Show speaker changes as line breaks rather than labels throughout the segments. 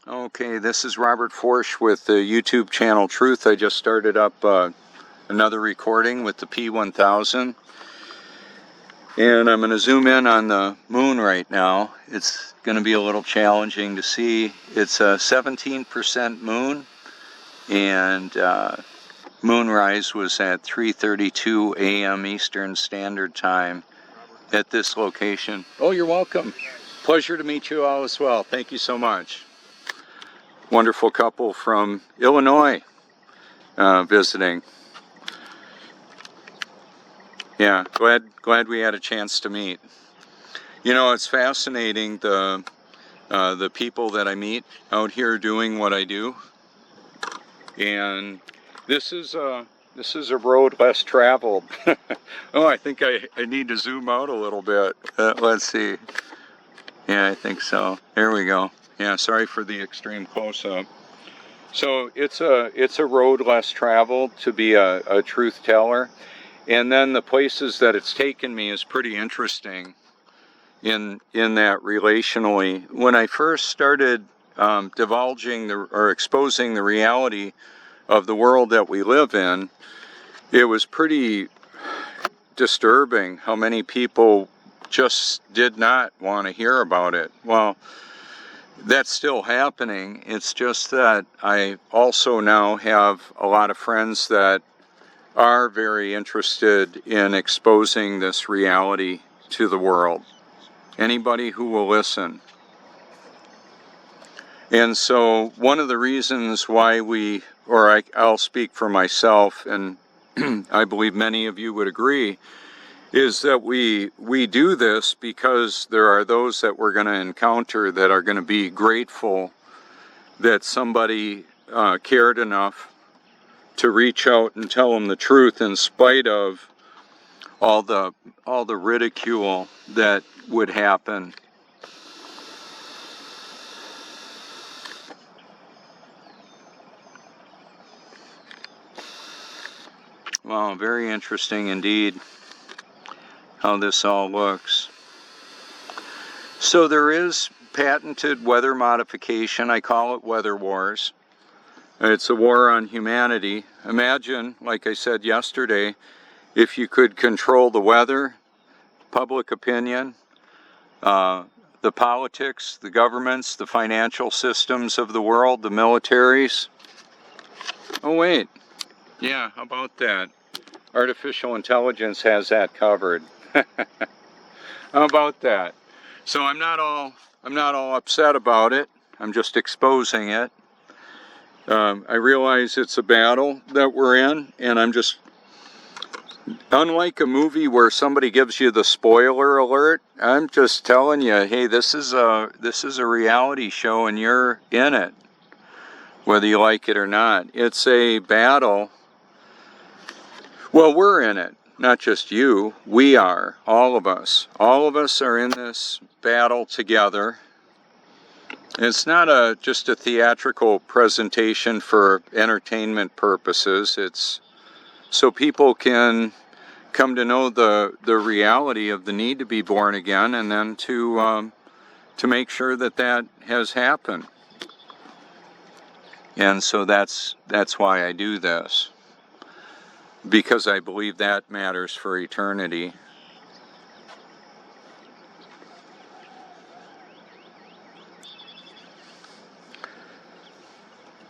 Okay, this is Robert Forsch with the YouTube channel Truth. I just started up another recording with the P1000. And I'm going to zoom in on the moon right now. It's going to be a little challenging to see. It's a 17% moon, and moonrise was at 3:32 a.m. Eastern Standard Time at this location. Oh, you're welcome. Pleasure to meet you all as well. Thank you so much. Wonderful couple from Illinois visiting. Yeah, glad we had a chance to meet. You know, it's fascinating the people that I meet out here doing what I do. And this is a road less traveled. Oh, I think I need to zoom out a little bit. Let's see. Yeah, I think so. There we go. Yeah, sorry for the extreme close-up. So it's a road less traveled to be a truth teller. And then the places that it's taken me is pretty interesting in that relationally. When I first started divulging or exposing the reality of the world that we live in, it was pretty disturbing how many people just did not want to hear about it. Well, that's still happening. It's just that I also now have a lot of friends that are very interested in exposing this reality to the world. Anybody who will listen. And so one of the reasons why I'll speak for myself, and I believe many of you would agree, is that we do this because there are those that we're going to encounter that are going to be grateful that somebody cared enough to reach out and tell them the truth in spite of all the ridicule that would happen. Wow, very interesting indeed how this all looks. So there is patented weather modification. I call it weather wars. It's a war on humanity. Imagine, like I said yesterday, if you could control the weather, public opinion, the politics, the governments, the financial systems of the world, the militaries. Oh wait, yeah, how about that? Artificial intelligence has that covered. How about that? So I'm not all upset about it. I'm just exposing it. I realize it's a battle that we're in, and I'm just, unlike a movie where somebody gives you the spoiler alert, I'm just telling you, hey, this is a reality show and you're in it, whether you like it or not. It's a battle. Well, we're in it, not just you. We are, all of us. All of us are in this battle together. It's not just a theatrical presentation for entertainment purposes. It's so people can come to know the reality of the need to be born again, and then to make sure that has happened. And so that's why I do this, because I believe that matters for eternity.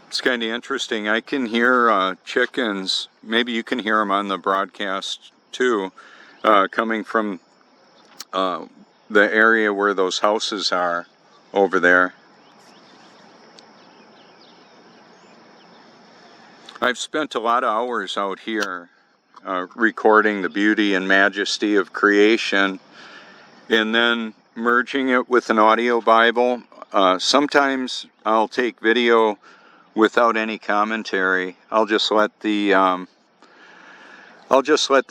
It's kind of interesting. I can hear chickens, maybe you can hear them on the broadcast too, coming from the area where those houses are over there. I've spent a lot of hours out here recording the beauty and majesty of creation, and then merging it with an audio Bible. Sometimes I'll take video without any commentary. I'll just let the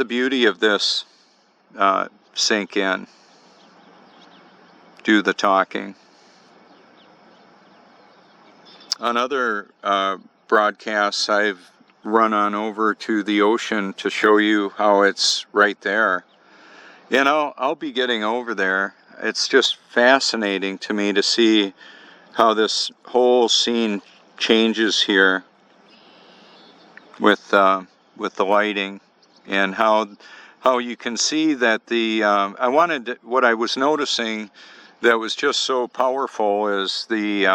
beauty of this sink in. Do the talking. On other broadcasts, I've run on over to the ocean to show you how it's right there. And I'll be getting over there. It's just fascinating to me to see how this whole scene changes here with the lighting, and how you can see that the what I was noticing that was just so powerful is the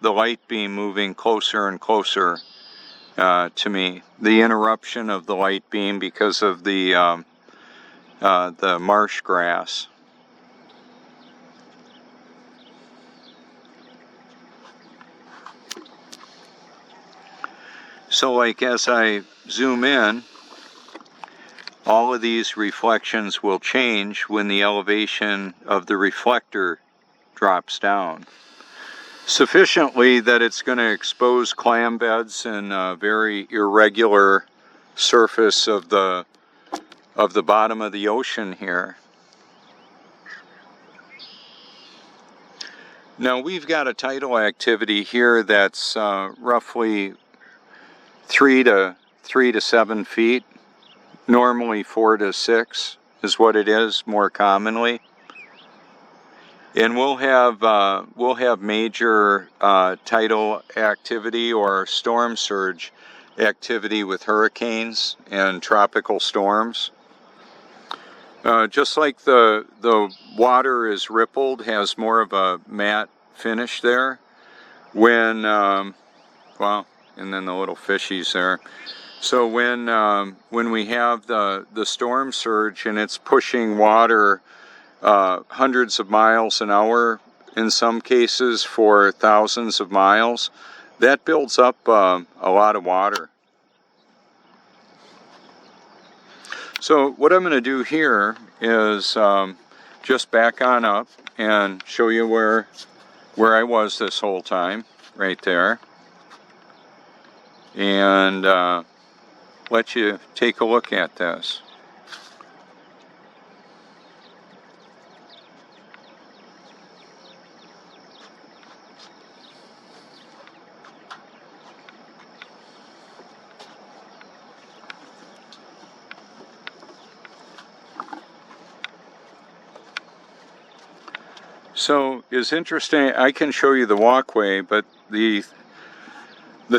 light beam moving closer and closer to me. The interruption of the light beam because of the marsh grass. So like as I zoom in, all of these reflections will change when the elevation of the reflector drops down sufficiently that it's going to expose clam beds and a very irregular surface of the bottom of the ocean here. Now we've got a tidal activity here that's roughly 3 to 7 feet. Normally 4 to 6 is what it is more commonly. And we'll have major tidal activity or storm surge activity with hurricanes and tropical storms. Just like the water is rippled, has more of a matte finish there. When well, and then the little fishies there. So when we have the storm surge and it's pushing water hundreds of miles an hour, in some cases for thousands of miles, that builds up a lot of water. So what I'm going to do here is just back on up and show you where I was this whole time, right there, and let you take a look at this. So it's interesting, I can show you the walkway, but the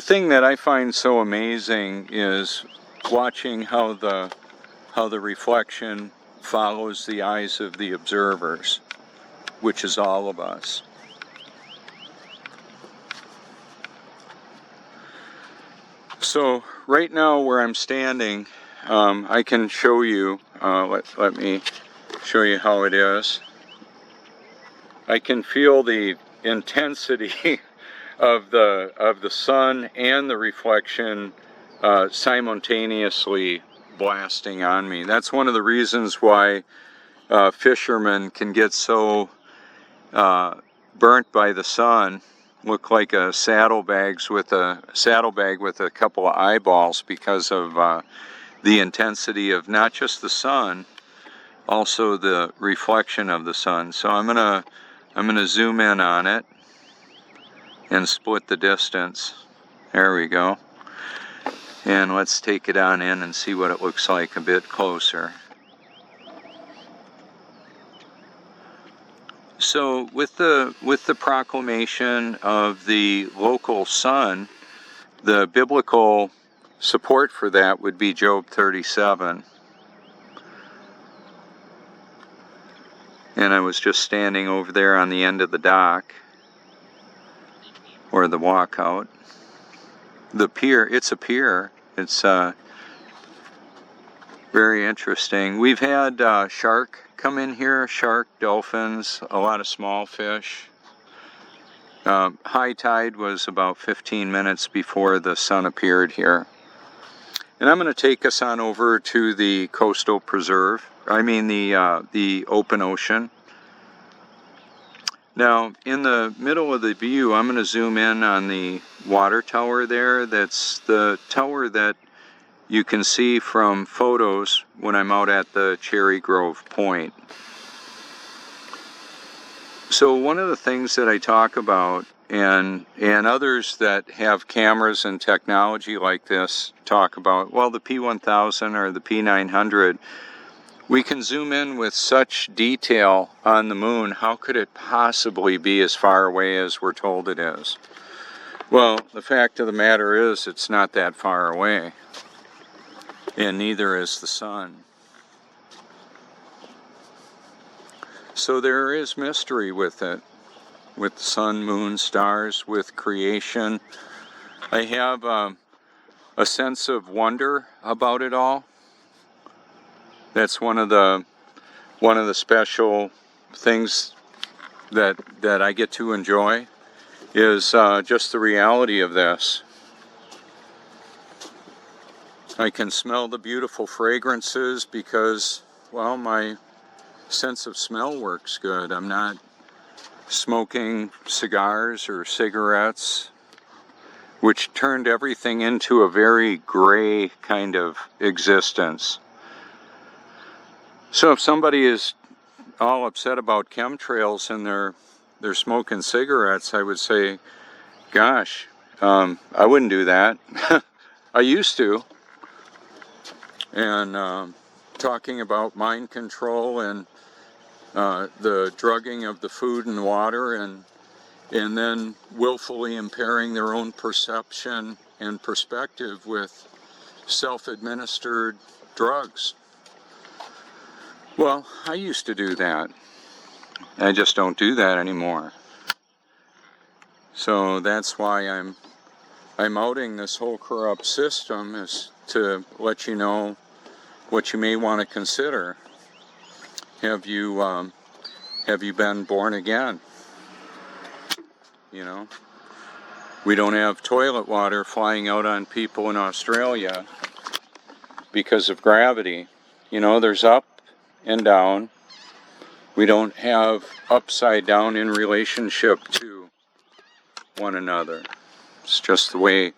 thing that I find so amazing is watching how the reflection follows the eyes of the observers, which is all of us. So right now where I'm standing, I can show you, let me show you how it is. I can feel the intensity of the sun and the reflection simultaneously blasting on me. That's one of the reasons why fishermen can get so burnt by the sun, look like a saddlebag with a couple of eyeballs, because of the intensity of not just the sun, also the reflection of the sun. So I'm gonna zoom in on it and split the distance. There we go. And let's take it on in and see what it looks like a bit closer. So with the proclamation of the local sun, the biblical support for that would be Job 37. And I was just standing over there on the end of the dock, or the walkout. The pier, it's a pier. It's very interesting. We've had shark come in here, shark, dolphins, a lot of small fish. High tide was about 15 minutes before the sun appeared here. And I'm going to take us on over to the coastal preserve. I mean the open ocean. Now, in the middle of the view, I'm going to zoom in on the water tower there. That's the tower that you can see from photos when I'm out at the Cherry Grove Point. So one of the things that I talk about, and others that have cameras and technology like this talk about, well, the P1000 or the P900, We can zoom in with such detail on the moon. How could it possibly be as far away as we're told it is? Well, the fact of the matter is it's not that far away, and neither is the sun. So there is mystery with it, with the sun, moon, stars, with creation. I have a sense of wonder about it all. That's one of the special things that I get to enjoy, is just the reality of this. I can smell the beautiful fragrances because, well, my sense of smell works good. I'm not smoking cigars or cigarettes, which turned everything into a very gray kind of existence. So if somebody is all upset about chemtrails and they're smoking cigarettes, I would say, gosh, I wouldn't do that. I used to. And talking about mind control and the drugging of the food and water, and then willfully impairing their own perception and perspective with self-administered drugs. Well, I used to do that. I just don't do that anymore. So that's why I'm outing this whole corrupt system, is to let you know what you may want to consider. Have you been born again? You know, we don't have toilet water flying out on people in Australia because of gravity. You know, there's up and down. We don't have upside down in relationship to one another. It's just the way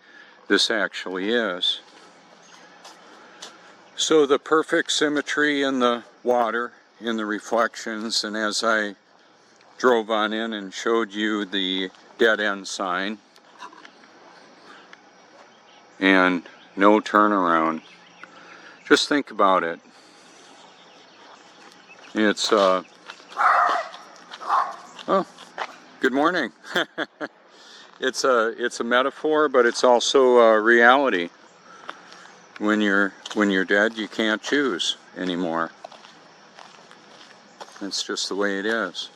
this actually is. So the perfect symmetry in the water, in the reflections, and as I drove on in and showed you the dead end sign and no turnaround, just think about it. It's oh, good morning. It's a metaphor, but it's also a reality. When you're dead, you can't choose anymore. It's just the way it is.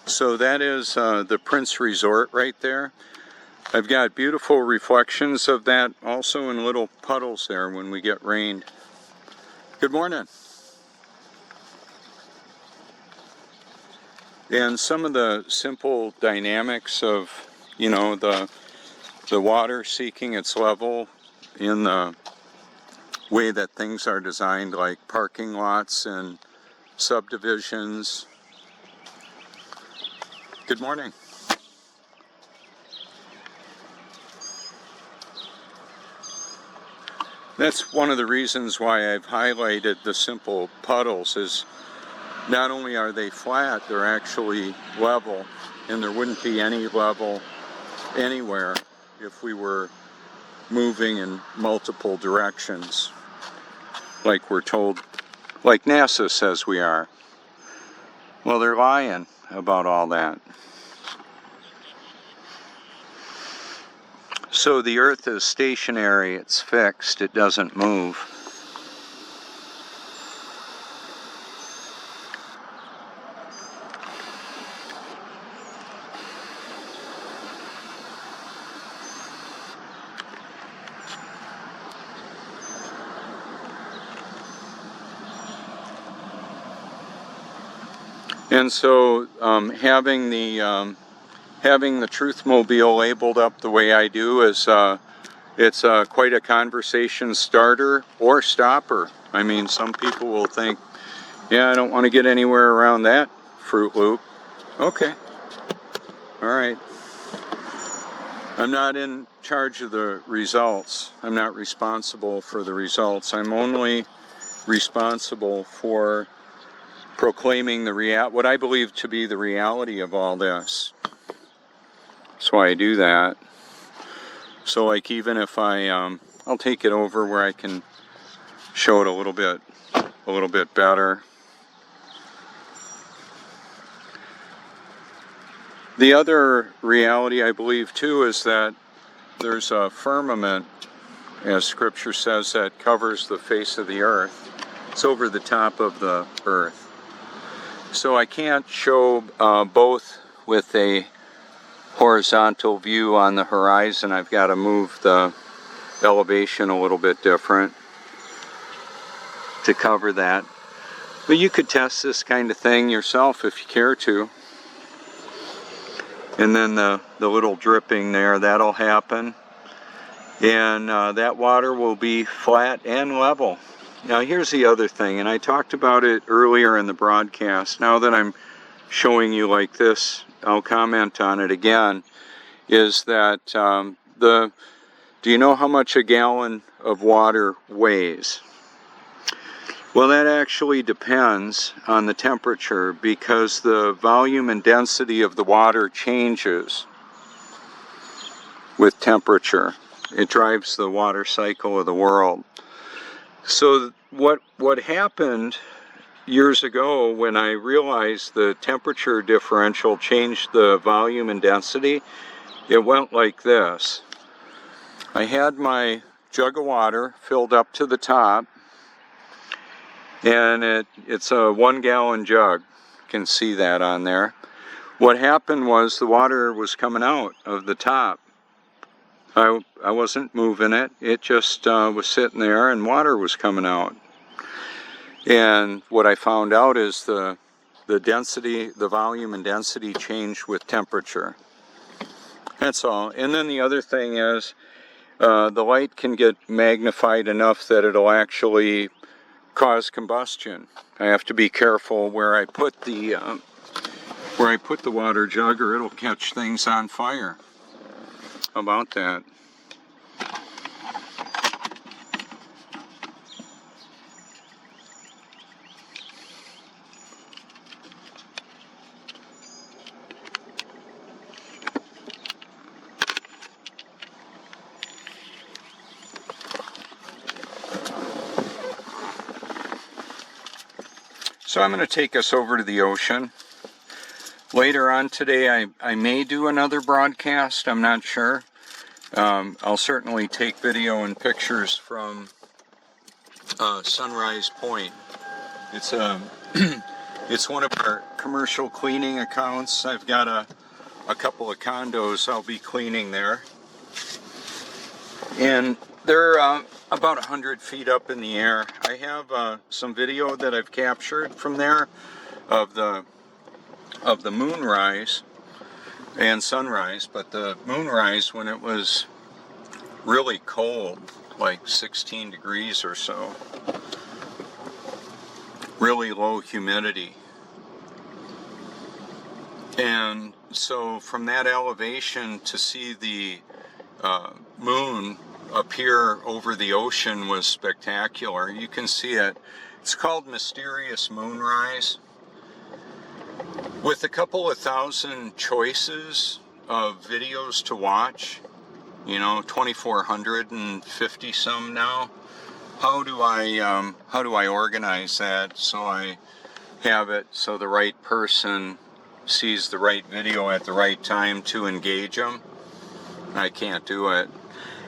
So that is the Prince Resort right there. I've got beautiful reflections of that also in little puddles there when we get rained. Good morning. And some of the simple dynamics of, you know, the water seeking its level in the way that things are designed, like parking lots and subdivisions. Good morning. That's one of the reasons why I've highlighted the simple puddles, is not only are they flat, they're actually level, and there wouldn't be any level anywhere if we were moving in multiple directions, like we're told, like NASA says we are. Well, they're lying about all that. So the Earth is stationary, it's fixed, it doesn't move. And so having the Truthmobile labeled up the way I do is it's quite a conversation starter or stopper. I mean, some people will think, yeah, I don't want to get anywhere around that Fruit Loop. Okay. All right. I'm not in charge of the results. I'm not responsible for the results. I'm only responsible for proclaiming what I believe to be the reality of all this. That's why I do that. So like even if I'll take it over where I can show it a little bit better. The other reality I believe too is that there's a firmament, as scripture says, that covers the face of the earth. It's over the top of the earth. So I can't show both with a horizontal view on the horizon. I've got to move the elevation a little bit different to cover that. But you could test this kind of thing yourself if you care to. And then the little dripping there, that'll happen. And that water will be flat and level. Now here's the other thing, and I talked about it earlier in the broadcast. Now that I'm showing you like this, I'll comment on it again, is that do you know how much a gallon of water weighs? Well, that actually depends on the temperature, because the volume and density of the water changes with temperature. It drives the water cycle of the world. So what happened years ago when I realized the temperature differential changed the volume and density, it went like this. I had my jug of water filled up to the top, and it's a 1 gallon jug. You can see that on there. What happened was the water was coming out of the top. I wasn't moving it. It just was sitting there and water was coming out. And what I found out is the density, the volume and density changed with temperature. That's all. And then the other thing is the light can get magnified enough that it'll actually cause combustion. I have to be careful where I put the water jug, or it'll catch things on fire. How about that? So I'm going to take us over to the ocean. Later on today, I may do another broadcast. I'm not sure. I'll certainly take video and pictures from Sunrise Point. It's it's one of our commercial cleaning accounts. I've got a couple of condos I'll be cleaning there, and they're about 100 feet up in the air. I have some video that I've captured from there of the moonrise and sunrise, but the moonrise when it was really cold, like 16 degrees or so, really low humidity. And so from that elevation to see the moon appear over the ocean was spectacular. You can see it. It's called Mysterious Moonrise. With a couple of thousand choices of videos to watch, 2,450 some now, how do I organize that so I have it so the right person sees the right video at the right time to engage them? I can't do it.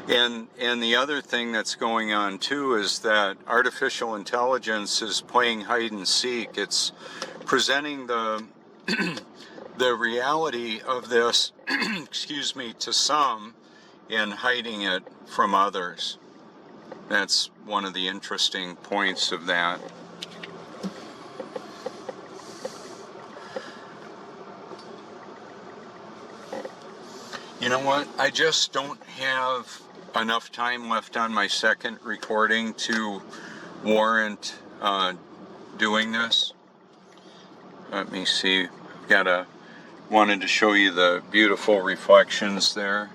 And the other thing that's going on too is that artificial intelligence is playing hide and seek. It's presenting the reality of this, excuse me, to some and hiding it from others. That's one of the interesting points of that. You know what? I just don't have enough time left on my second recording to warrant doing this. Let me see. Wanted to show you the beautiful reflections there.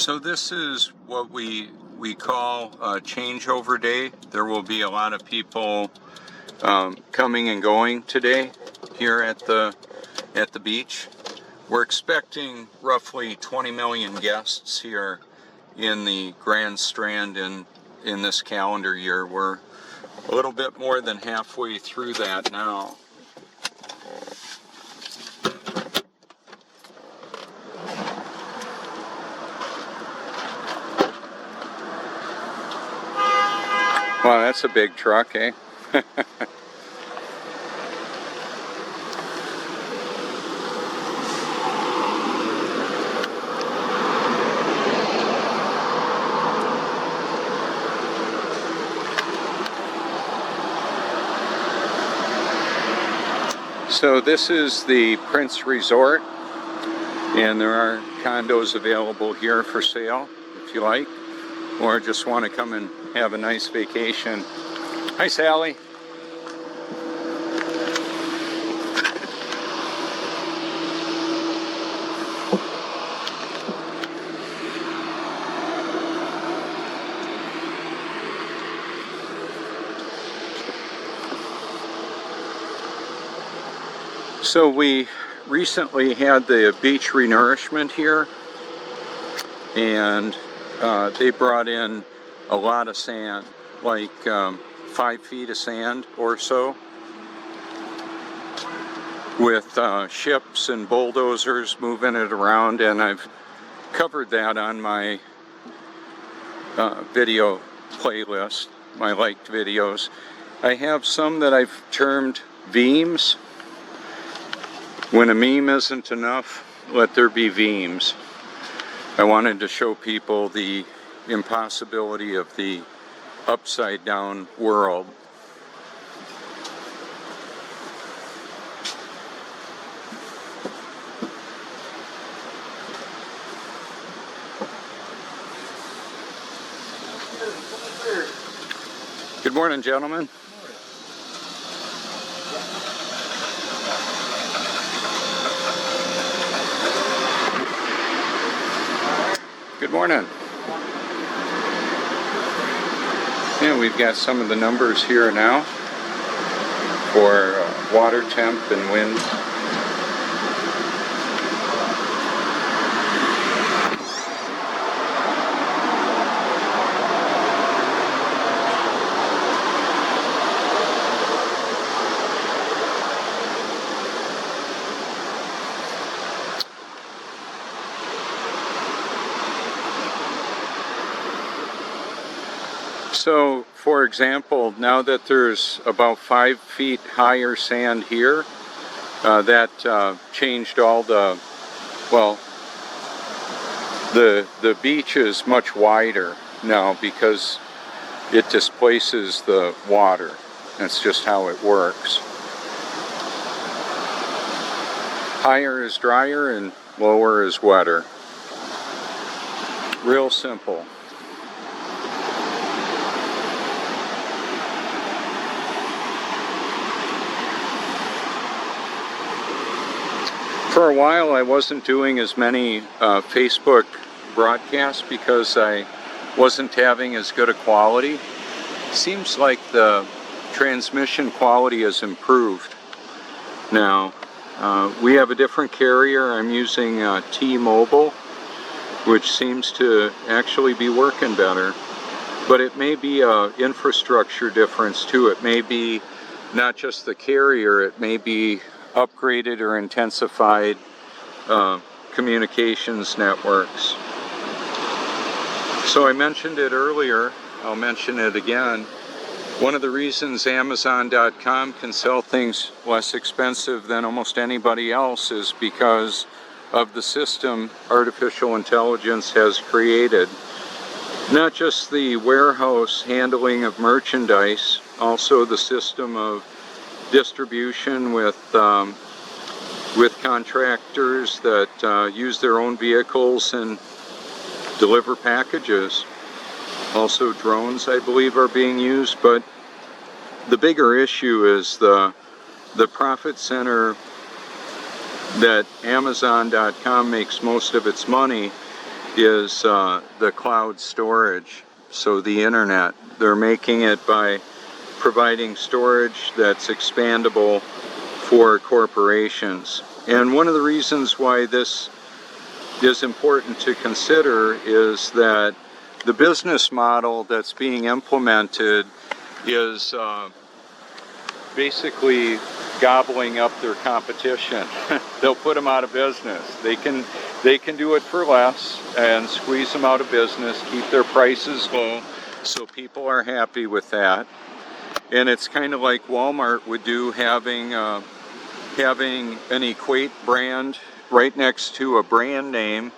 So this is what we call a changeover day. There will be a lot of people coming and going today here at the beach. We're expecting roughly 20 million guests here in the Grand Strand in this calendar year. We're a little bit more than halfway through that now. Wow, that's a big truck, eh? So this is the Prince Resort, and there are condos available here for sale if you like, or just want to come and have a nice vacation. Hi, Sally. So we recently had the beach renourishment here, and they brought in a lot of sand, like 5 feet of sand or so, with ships and bulldozers moving it around, and I've covered that on my video playlist, my liked videos. I have some that I've termed Veems. When a meme isn't enough, let there be Veems. I wanted to show people the impossibility of the upside down world. Good morning, gentlemen. Good morning. And we've got some of the numbers here now for water temp and wind. So, for example, now that there's about 5 feet higher sand here, that changed all the, well, the beach is much wider now because it displaces the water. That's just how it works. Higher is drier and lower is wetter. Real simple. For a while I wasn't doing as many Facebook broadcasts because I wasn't having as good a quality. Seems like the transmission quality has improved now. We have a different carrier. I'm using T-Mobile, which seems to actually be working better. But it may be an infrastructure difference too. It may be not just the carrier, it may be upgraded or intensified communications networks. So I mentioned it earlier, I'll mention it again. One of the reasons Amazon.com can sell things less expensive than almost anybody else is because of the system artificial intelligence has created. Not just the warehouse handling of merchandise, also the system of distribution with contractors that use their own vehicles and deliver packages. Also drones, I believe, are being used, but the bigger issue is the profit center that Amazon.com makes most of its money is the cloud storage. So the internet, they're making it by providing storage that's expandable for corporations. And one of the reasons why this is important to consider is that the business model that's being implemented is basically gobbling up their competition. They'll put them out of business. They can do it for less and squeeze them out of business, keep their prices low, so people are happy with that. And it's kind of like Walmart would do, having an Equate brand right next to a brand name,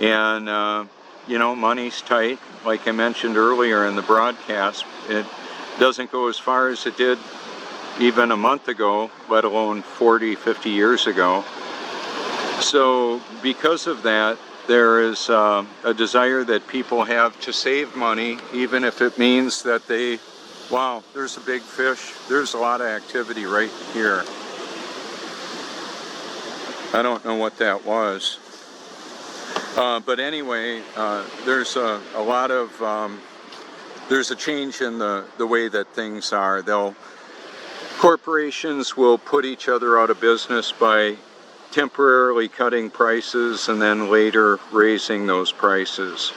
and you know, money's tight. Like I mentioned earlier in the broadcast, it doesn't go as far as it did even a month ago, let alone 40, 50 years ago. So because of that, there is a desire that people have to save money, even if it means that they, wow, there's a big fish. There's a lot of activity right here. I don't know what that was. But anyway, there's a lot of, there's a change in the way that things are. Corporations will put each other out of business by temporarily cutting prices and then later raising those prices.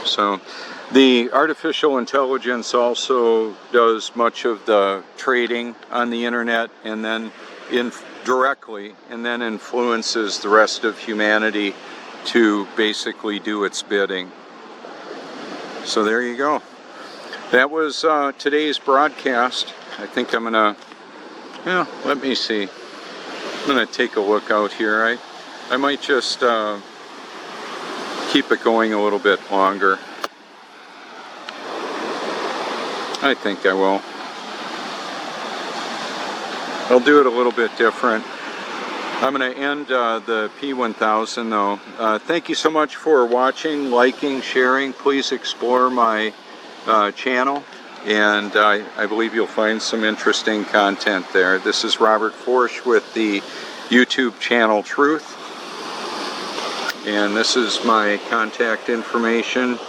So the artificial intelligence also does much of the trading on the internet, and then directly, and then influences the rest of humanity to basically do its bidding. So there you go. That was today's broadcast. I think I'm gonna, yeah, let me see. I'm gonna take a look out here. I might just keep it going a little bit longer. I think I will. I'll do it a little bit different. I'm going to end the P1000 though. Thank you so much for watching, liking, sharing. Please explore my channel, and I believe you'll find some interesting content there. This is Robert Forsch with the YouTube channel Truth, and this is my contact information.